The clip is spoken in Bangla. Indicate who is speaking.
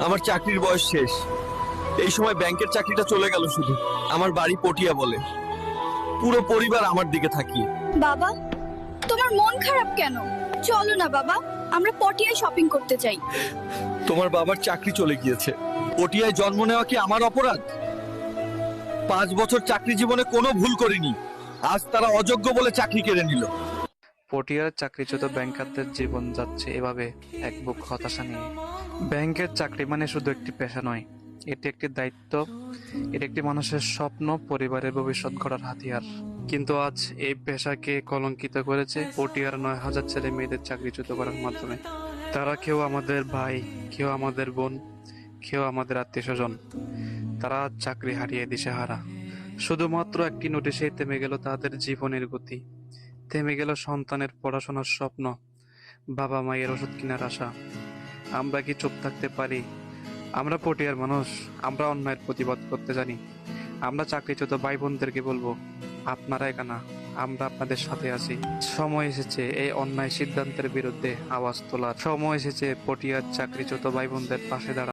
Speaker 1: আমার চাকরির বয়স শেষ। এই সময় ব্যাংকের চাকরিটা চলে গেল শুধু। আমার বাড়ি পটিয়া বলে, পুরো পরিবার আমার দিকে তাকিয়ে।
Speaker 2: বাবা, তোমার মন খারাপ কেন? চলো না বাবা, আমরা পটিয়ায় শপিং করতে যাই।
Speaker 1: তোমার বাবার চাকরি চলে গিয়েছে। পটিয়ায় জন্ম নেওয়া কি আমার অপরাধ? 5 বছর চাকরি জীবনে কোনো ভুল করিনি, আজ তারা অযোগ্য বলে চাকরি কেড়ে নিল।
Speaker 3: পটিয়ার চাকরিচ্যুত ব্যাংকারদের জীবন যাচ্ছে এভাবে এক বুক হতাশা নিয়ে। ব্যাংকের চাকরি মানে শুধু একটি পেশা নয়, এটি একটি দায়িত্ব, এটি একটি মানুষের স্বপ্ন, পরিবারের ভবিষ্যৎ গড়ার হাতিয়ার। কিন্তু আজ এই পেশাকে কলঙ্কিত করেছে পটিয়ার 9,000 ছেলে মেয়েদের চাকরিচ্যুত করার মাধ্যমে। তারা কেউ আমাদের ভাই, কেউ আমাদের বোন, কেউ আমাদের আত্মীয় স্বজন। তারা আজ চাকরি হারিয়ে দিশেহারা। শুধুমাত্র একটি নোটিশেই থেমে গেল তাদের জীবনের গতি, থেমে গেল সন্তানের পড়াশোনার স্বপ্ন, বাবা মায়ের ওষুধ কেনার আশা। আমরা কি চুপ থাকতে পারি? আমরা পটিয়ার মানুষ, আমরা অন্যায়ের প্রতিবাদ করতে জানি। আমরা চাকরিচ্যুত ভাই বোনদেরকে বলবো, আপনারা একা না, আমরা আপনাদের সাথে আছি। সময় এসেছে এই অন্যায় সিদ্ধান্তের বিরুদ্ধে আওয়াজ তোলার। সময় এসেছে পটিয়ার চাকরিচ্যুত ভাই বোনদের পাশে দাঁড়ানোর।